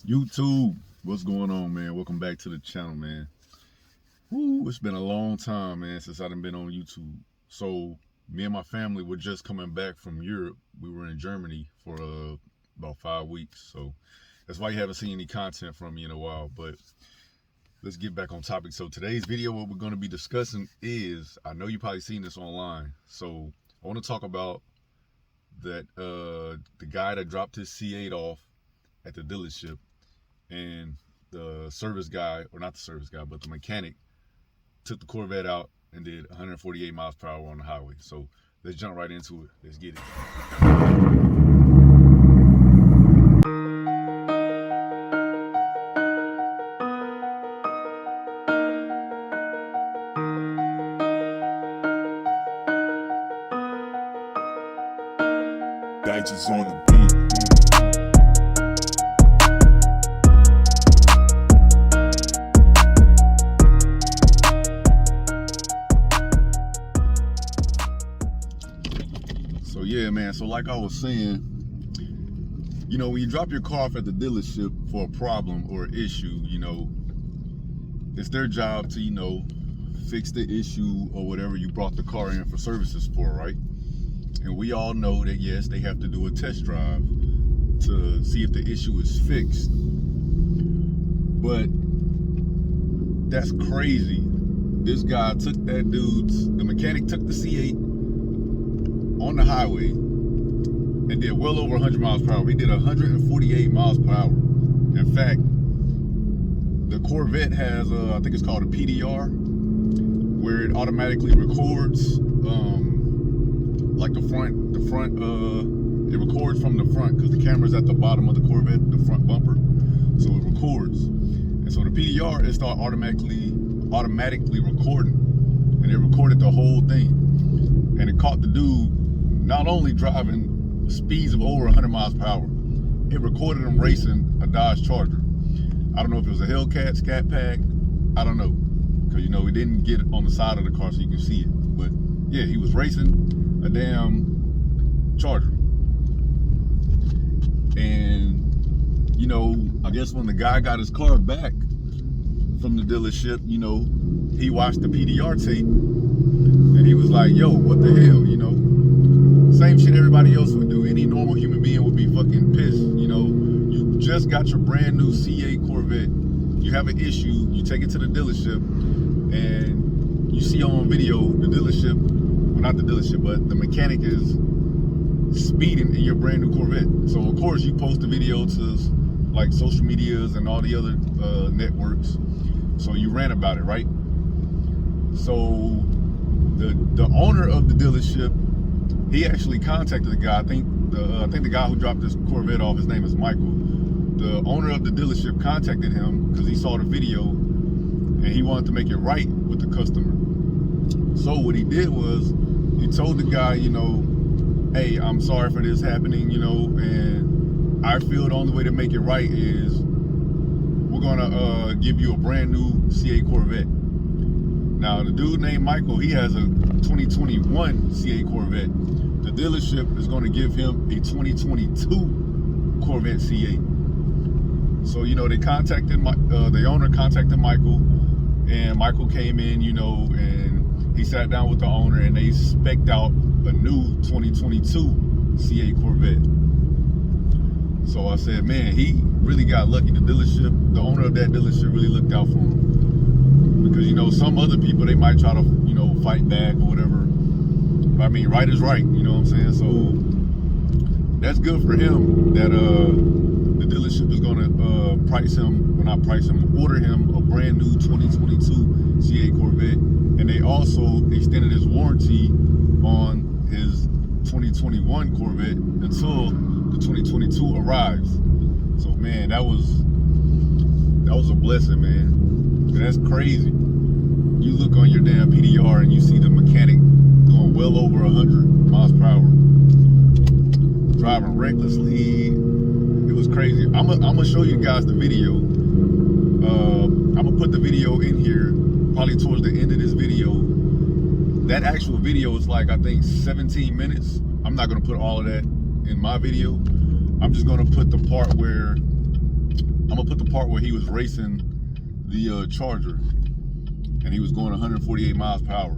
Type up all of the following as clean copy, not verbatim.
YouTube, what's going on, man? Welcome back to the channel, man. Woo, it's been a long time, man, since I done been on YouTube. So me and my family were just coming back from Europe. We were in Germany for about 5 weeks, so that's why you haven't seen any content from me in a while. But let's get back on topic. So today's video, what we're going to be discussing is, I know you probably seen this online, so I want to talk about that the guy that dropped his C8 off at the dealership, and the service guy, or not the service guy, but the mechanic took the Corvette out and did 148 miles per hour on the highway. So let's jump right into it. Let's get it. Digits on the beat. So yeah, man, so like I was saying, you know, when you drop your car off at the dealership for a problem or issue, you know, it's their job to, you know, fix the issue or whatever you brought the car in for services for, right? And we all know that, yes, they have to do a test drive to see if the issue is fixed. But that's crazy. This guy took the mechanic took the C8 on the highway and did well over 100 miles per hour. He did 148 miles per hour. In fact, the Corvette has I think it's called a PDR, where it automatically records like the front it records from the front, because the camera's at the bottom of the Corvette, the front bumper, so it records. And so the PDR, it started automatically recording, and it recorded the whole thing, and it caught the dude not only driving speeds of over 100 miles per hour, it recorded him racing a Dodge Charger. I don't know if it was a Hellcat, Scat Pack, I don't know, because, you know, we didn't get it on the side of the car so you can see it. But yeah, he was racing a damn Charger. And, you know, I guess when the guy got his car back from the dealership, you know, he watched the PDR tape and he was like, yo, what the hell, you know? Same shit everybody else would do. Any normal human being would be fucking pissed, you know? You just got your brand new C8 Corvette, you have an issue, you take it to the dealership, and you see on video the dealership, well, not the dealership, but the mechanic is speeding in your brand new Corvette. So of course you post the video to like social medias and all the other networks. So you ran about it, right? So the owner of the dealership, he actually contacted the guy. I think the guy who dropped this Corvette off, his name is Michael. The owner of the dealership contacted him because he saw the video and he wanted to make it right with the customer. So what he did was he told the guy, you know, hey, I'm sorry for this happening, you know, and I feel the only way to make it right is we're gonna give you a brand new C8 Corvette. Now the dude named Michael, he has a 2021 C8 Corvette. The dealership is gonna give him a 2022 Corvette C8. So, you know, they contacted the owner contacted Michael, and Michael came in, you know, and he sat down with the owner and they spec'd out a new 2022 C8 Corvette. So I said, man, he really got lucky. The owner of that dealership really looked out for him. Because, you know, some other people, they might try to, you know, fight back or whatever. But I mean, right is right, you know what I'm saying? So that's good for him that the dealership is gonna order him a brand new 2022 C8 Corvette. And they also extended his warranty on his 2021 Corvette until the 2022 arrives. So man, that was a blessing, man. And that's crazy. You look on your damn PDR and you see the mechanic going well over 100 miles per hour, driving recklessly. It was crazy. I'm gonna show you guys the video. I'm gonna put the video in here probably towards the end of this video. That actual video is like, I think 17 minutes. I'm not gonna put all of that in my video. I'm just gonna put the part where I'm part where he was racing the Charger, and he was going 148 miles per hour.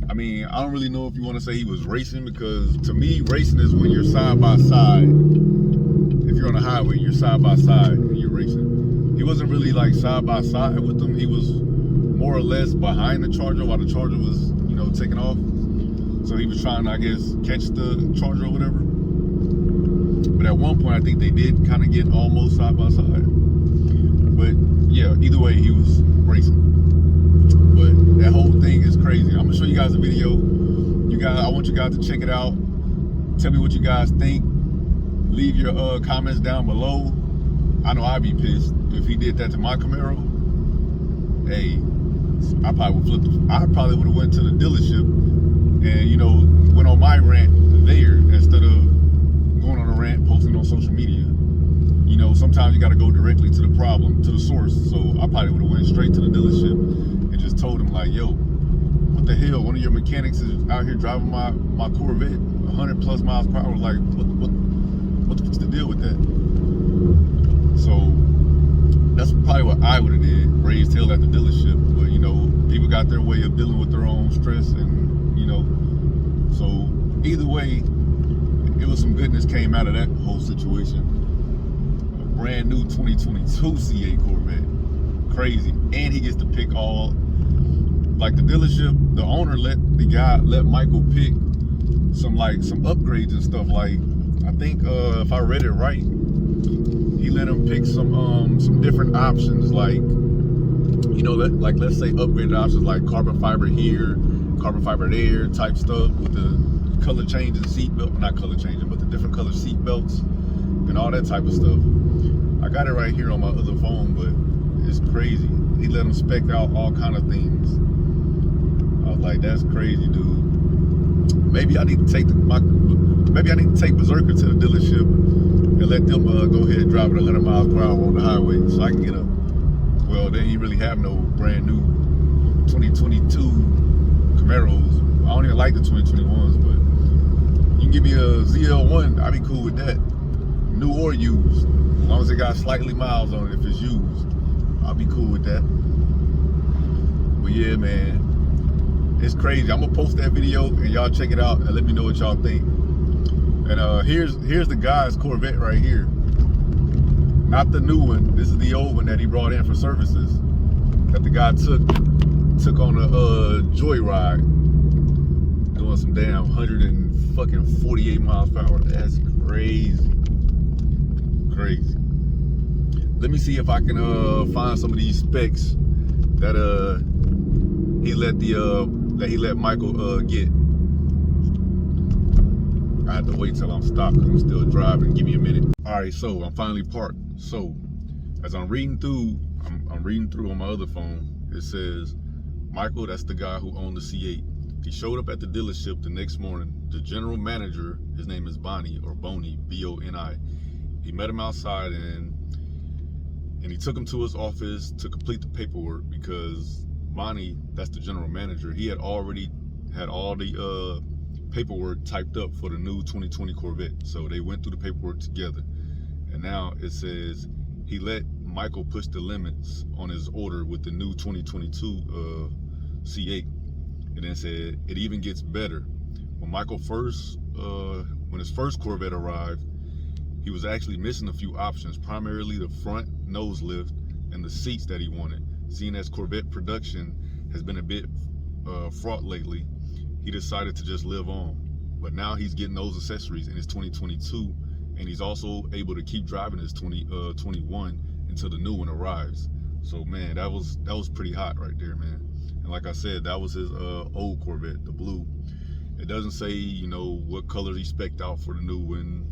I mean, I don't really know if you want to say he was racing, because to me, racing is when you're side by side. If you're on a highway, you're side by side and you're racing. He wasn't really like side by side with them. He was more or less behind the Charger while the Charger was, you know, taking off. So he was trying to, I guess, catch the Charger or whatever. But at one point, I think they did kind of get almost side by side. But yeah, either way, he was racing. But that whole thing is crazy. I'm gonna show you guys a video. I want you guys to check it out. Tell me what you guys think. Leave your comments down below. I know I'd be pissed if he did that to my Camaro. Hey, I probably would have went to the dealership and, you know, went on my rant there instead of going on a rant, posting on social media. You know, sometimes you got to go directly to the problem, to the source. So I probably would have went straight to the dealership and just told him, like, yo, what the hell? One of your mechanics is out here driving my Corvette 100 plus miles per hour. Like, what's the deal with that? So that's probably what I would have did, raised hell at the dealership. But, you know, people got their way of dealing with their own stress, and, you know, so either way, it was some goodness came out of that whole situation. A brand new 2022 C8 Corvette, crazy. And he gets to pick all, like the dealership, the owner let Michael pick some upgrades and stuff. Like, I think if I read it right, he let him pick some different options, like, you know, like, let's say upgraded options like carbon fiber here, carbon fiber there type stuff, with the color changing seat belt, not color changing, but the different color seat belts and all that type of stuff. I got it right here on my other phone, but it's crazy. He let him spec out all kind of things. I was like, that's crazy, dude. Maybe I need to take Berserker to the dealership and let them go ahead and drive it 100 miles per hour on the highway, so I can get well, they ain't really have no brand new 2022 Camaros. I don't even like the 2021s, but you can give me a ZL1, I'd be cool with that. New or used, as long as it got slightly miles on it. If it's used, I'll be cool with that. But yeah, man, it's crazy. I'm gonna post that video and y'all check it out and let me know what y'all think. And here's the guy's Corvette right here. Not the new one. This is the old one that he brought in for services, that the guy took on a joyride, doing some damn 148 miles per hour. That's crazy, crazy. Let me see if I can find some of these specs that he let Michael get. I had to wait till I'm stopped because I'm still driving. Give me a minute. All right, so I'm finally parked. So as I'm reading through on my other phone, it says, Michael, that's the guy who owned the C8. He showed up at the dealership the next morning. The general manager, his name is Bonnie, or Boney, B-O-N-I. He met him outside and he took him to his office to complete the paperwork, because Bonnie, that's the general manager, he had already had all the paperwork typed up for the new 2020 Corvette. So they went through the paperwork together, and now it says he let Michael push the limits on his order with the new 2022 C8. And then said it even gets better. When when his first Corvette arrived, he was actually missing a few options, primarily the front nose lift and the seats that he wanted. Seeing as Corvette production has been a bit fraught lately, he decided to just live on. But now he's getting those accessories in his 2022, and he's also able to keep driving his 2021 until the new one arrives. So man, that was pretty hot right there, man. And like I said, that was his old Corvette, the blue. It doesn't say, you know, what colors he spec'd out for the new one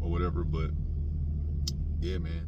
or whatever, but yeah, man.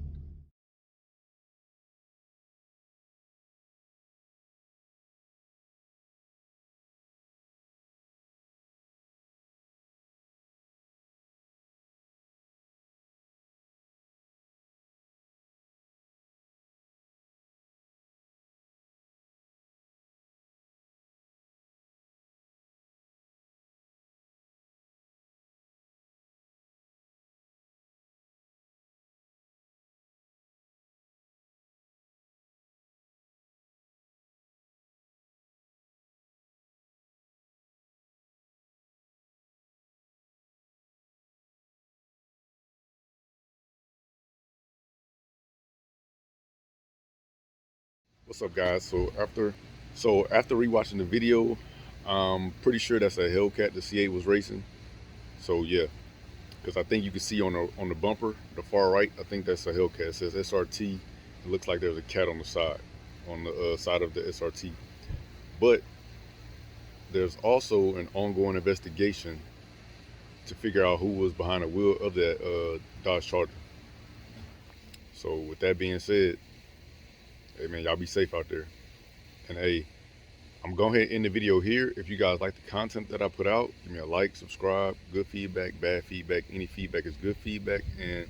What's up, guys? So after rewatching the video, I'm pretty sure that's a Hellcat the C8 was racing. So yeah, because I think you can see on the bumper, the far right, I think that's a Hellcat. It says SRT. It looks like there's a cat on the side of the SRT. But there's also an ongoing investigation to figure out who was behind the wheel of that Dodge Charger. So with that being said, hey man, y'all be safe out there. And hey, I'm going ahead and end the video here. If you guys like the content that I put out, give me a like, subscribe, good feedback, bad feedback. Any feedback is good feedback. And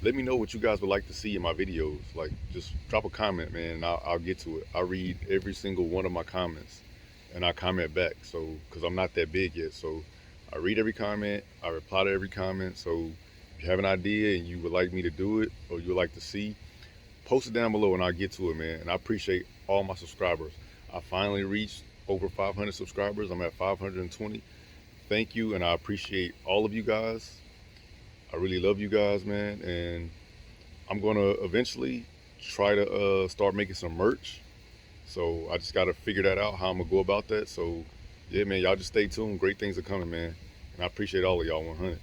let me know what you guys would like to see in my videos. Like, just drop a comment, man, and I'll get to it. I read every single one of my comments, and I comment back. So, because I'm not that big yet. So, I read every comment. I reply to every comment. So, if you have an idea and you would like me to do it, or you would like to see, post it down below and I'll get to it, man. And I appreciate all my subscribers. I finally reached over 500 subscribers. I'm at 520. Thank you, and I appreciate all of you guys. I really love you guys, man. And I'm gonna eventually try to start making some merch. So I just gotta figure that out, how I'm gonna go about that. So yeah, man, y'all just stay tuned. Great things are coming, man. And I appreciate all of y'all 100.